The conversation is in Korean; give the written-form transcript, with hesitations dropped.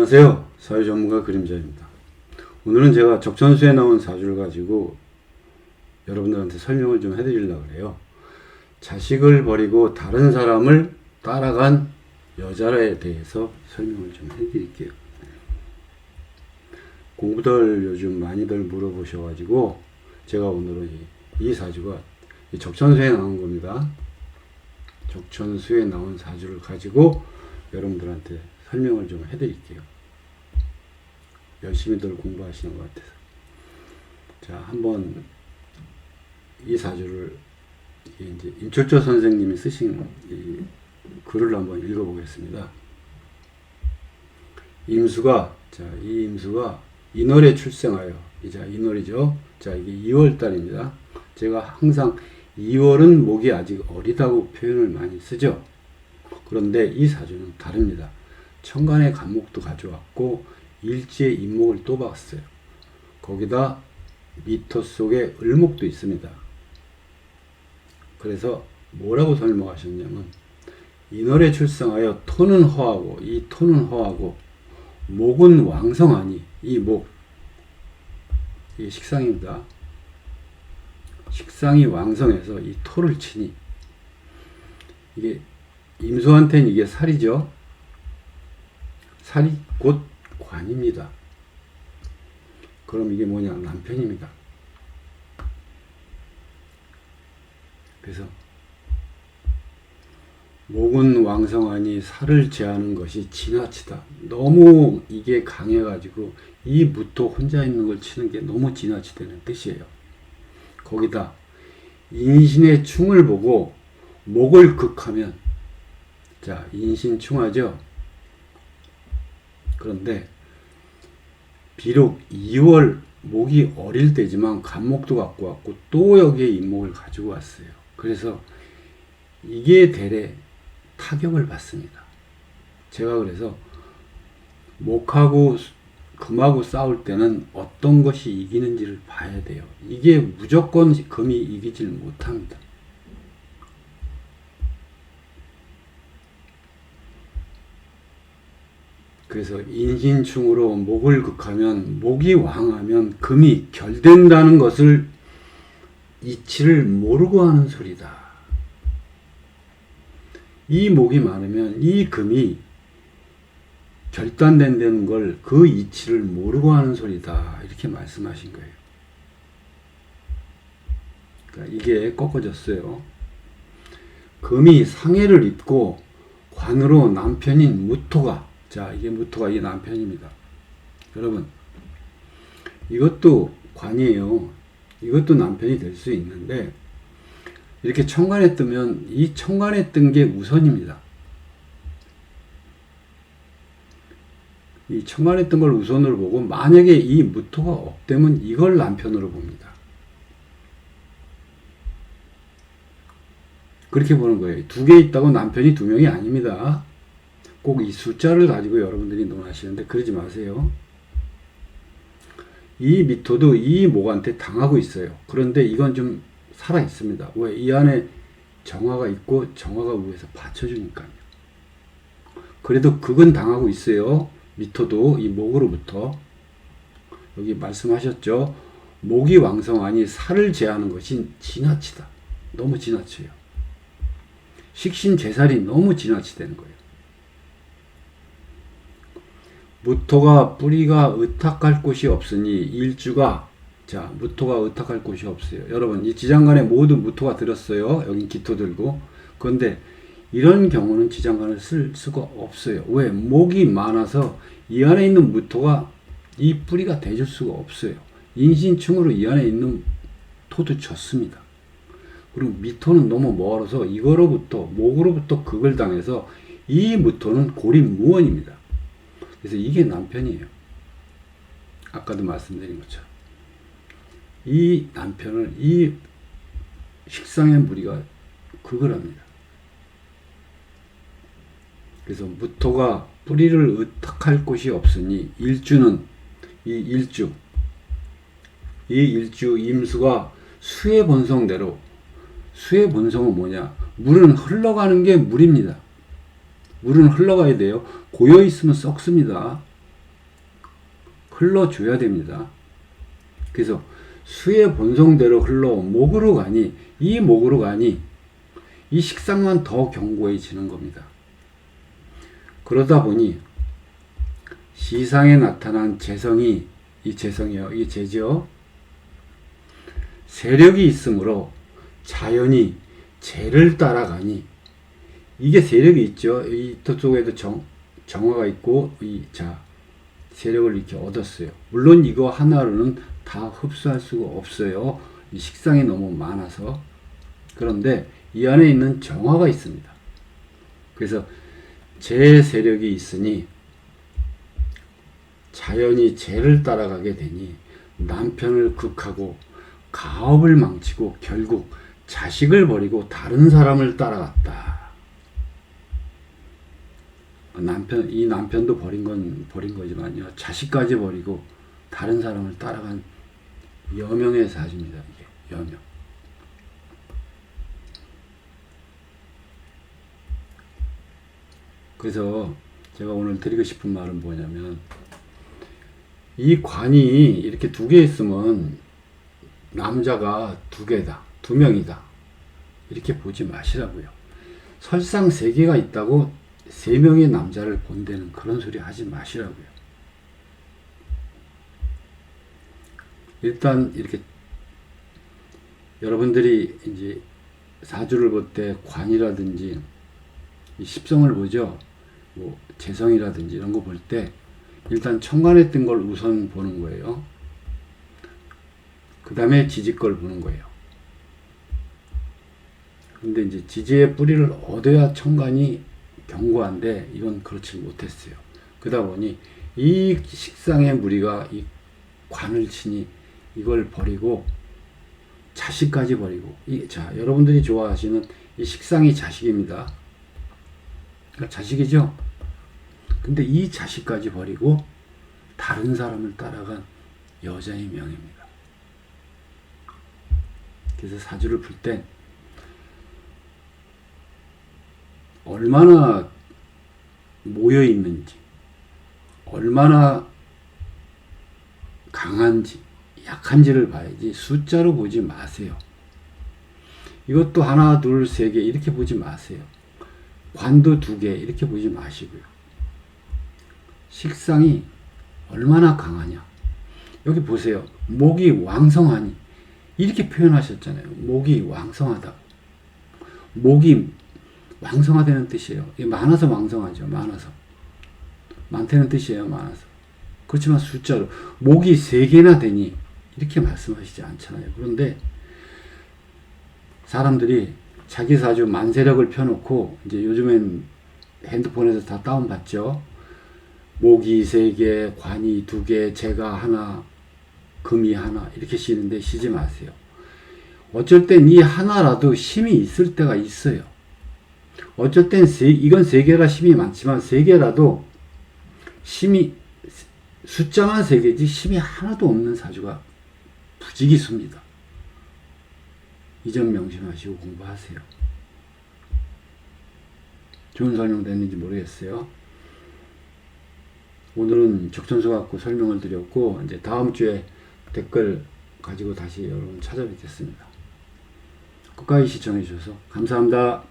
안녕하세요. 사회전문가 그림자입니다. 오늘은 제가 적천수에 나온 사주를 가지고 여러분들한테 설명을 좀 해드리려고 해요. 자식을 버리고 다른 사람을 따라간 여자에 대해서 설명을 좀 해드릴게요. 공부들 요즘 많이들 물어보셔가지고 제가 오늘은 이 사주가 적천수에 나온 겁니다. 적천수에 나온 사주를 가지고 여러분들한테 설명을 좀 해드릴게요. 열심히들 공부하시는 것 같아서. 자, 한번 이 사주를 이제 임철조 선생님이 쓰신 이 글을 한번 읽어보겠습니다. 임수가, 이 임수가 인월에 출생하여, 이제 인월이죠. 자, 이게 2월 달입니다. 제가 항상 2월은 목이 아직 어리다고 표현을 많이 쓰죠. 그런데 이 사주는 다릅니다. 천간의 간목도 가져왔고 일지의 인목을 또 봤어요. 거기다 미터 속에 을목도 있습니다. 그래서 뭐라고 설명하셨냐면 인월에 출생하여 토는 허하고, 이 토는 허하고 목은 왕성하니, 이 목, 이게 식상입니다. 식상이 왕성해서 이 토를 치니, 이게 임수한테는 이게 살이죠. 살이 곧 관입니다. 그럼 이게 뭐냐? 남편입니다. 그래서 목은 왕성하니 살을 제하는 것이 지나치다. 너무 이게 강해가지고 이 무토 혼자 있는 걸 치는 게 너무 지나치다는 뜻이에요. 거기다 인신의 충을 보고 목을 극하면, 자, 인신충하죠. 그런데 비록 2월 목이 어릴 때지만 간목도 갖고 왔고 또 여기에 인목을 가지고 왔어요. 그래서 이게 대래 타격을 받습니다. 제가 그래서 목하고 금하고 싸울 때는 어떤 것이 이기는지를 봐야 돼요. 이게 무조건 금이 이기질 못합니다. 그래서 인신충으로 목을 극하면, 목이 왕하면 금이 결된다는 것을 이치를 모르고 하는 소리다. 이 목이 많으면 이 금이 결단된다는 걸 그 이치를 모르고 하는 소리다. 이렇게 말씀하신 거예요. 그러니까 이게 꺾어졌어요. 금이 상해를 입고 관으로 남편인 무토가, 자, 이게 무토가 이게 남편입니다. 여러분, 이것도 관이에요. 이것도 남편이 될 수 있는데, 이렇게 천간에 뜨면 이 천간에 뜬 게 우선입니다. 이 천간에 뜬 걸 우선으로 보고, 만약에 이 무토가 없다면 이걸 남편으로 봅니다. 그렇게 보는 거예요. 두 개 있다고 남편이 두 명이 아닙니다. 꼭 이 숫자를 가지고 여러분들이 논하시는데 그러지 마세요. 이 미토도 이 목한테 당하고 있어요. 그런데 이건 좀 살아 있습니다. 왜? 이 안에 정화가 있고 정화가 위에서 받쳐주니까요. 그래도 극은 당하고 있어요. 미토도 이 목으로부터. 여기 말씀하셨죠. 목이 왕성하니 살을 제하는 것이 지나치다. 너무 지나쳐요. 식신제살이 너무 지나치다는 거예요. 무토가 뿌리가 의탁할 곳이 없으니 일주가, 자, 무토가 의탁할 곳이 없어요. 여러분, 이 지장간에 모두 무토가 들었어요. 여긴 기토 들고. 그런데 이런 경우는 지장간을 쓸 수가 없어요. 왜? 목이 많아서 이 안에 있는 무토가 이 뿌리가 대줄 수가 없어요. 인신충으로 이 안에 있는 토도 졌습니다. 그리고 미토는 너무 멀어서 이거로부터, 목으로부터 극을 당해서 이 무토는 고립무원입니다. 그래서 이게 남편이에요. 아까도 말씀드린 것처럼. 이 남편을 이 식상의 무리가 극을 합니다. 그래서 무토가 뿌리를 의탁할 곳이 없으니 일주는, 이 일주 임수가 수의 본성대로, 수의 본성은 뭐냐? 물은 흘러가는 게 물입니다. 물은 흘러가야 돼요. 고여 있으면 썩습니다. 흘러줘야 됩니다. 그래서 수의 본성대로 흘러온 목으로 가니 이 목으로 가니 이 식상만 더 견고해지는 겁니다. 그러다 보니 시상에 나타난 재성이 이 재성이요, 이 재죠. 세력이 있으므로 자연히 재를 따라가니 이게 세력이 있죠. 이쪽에도 정화가 있고 세력을 이렇게 얻었어요. 물론 이거 하나로는 다 흡수할 수가 없어요. 이 식상이 너무 많아서. 그런데 이 안에 있는 정화가 있습니다. 그래서 재 세력이 있으니 자연히 재를 따라가게 되니 남편을 극하고 가업을 망치고 결국 자식을 버리고 다른 사람을 따라갔다. 이 남편도 버린 거지만요. 자식까지 버리고 다른 사람을 따라간 여명의 사주입니다. 이게 여명. 그래서 제가 오늘 드리고 싶은 말은 뭐냐면 이 관이 이렇게 두 개 있으면 남자가 두 개다, 두 명이다 이렇게 보지 마시라고요. 설상 세 개가 있다고 세 명의 남자를 본다는 그런 소리 하지 마시라고요. 일단 이렇게 여러분들이 이제 사주를 볼 때 관이라든지 이 십성을 보죠. 뭐 재성이라든지 이런 거 볼 때 일단 천간에 뜬 걸 우선 보는 거예요. 그 다음에 지지 걸 보는 거예요. 근데 이제 지지의 뿌리를 얻어야 천간이 견고한데 이건 그렇지 못했어요. 그러다 보니 이 식상의 무리가 이 관을 치니 이걸 버리고 자식까지 버리고 여러분들이 좋아하시는 이 식상이 자식입니다. 그러니까 자식이죠. 근데 이 자식까지 버리고 다른 사람을 따라간 여자의 명입니다. 그래서 사주를 풀 때 얼마나 모여 있는지, 얼마나 강한지, 약한지를 봐야지 숫자로 보지 마세요. 이것도 하나, 둘, 세 개 이렇게 보지 마세요. 관도 두 개 이렇게 보지 마시고요. 식상이 얼마나 강하냐. 여기 보세요. 목이 왕성하니 이렇게 표현하셨잖아요. 목이 왕성하다고. 목이 왕성하다는 뜻이에요. 이게 많아서 왕성하죠. 많아서. 많다는 뜻이에요. 많아서. 그렇지만 숫자로 목이 세 개나 되니 이렇게 말씀하시지 않잖아요. 그런데 사람들이 자기 사주 만세력을 펴놓고 이제 요즘엔 핸드폰에서 다 다운받죠. 목이 세 개, 관이 두 개, 재가 하나, 금이 하나 이렇게 쉬는데 쉬지 마세요. 어쩔 땐 이 하나라도 힘이 있을 때가 있어요. 어쩔 땐 이건 세 개라 힘이 많지만 세 개라도 힘이 숫자만 세 개지 힘이 하나도 없는 사주가 부지기수입니다. 이 점 명심하시고 공부하세요. 좋은 설명 됐는지 모르겠어요. 오늘은 적천수 갖고 설명을 드렸고 이제 다음 주에 댓글 가지고 다시 여러분 찾아뵙겠습니다. 끝까지 시청해 주셔서 감사합니다.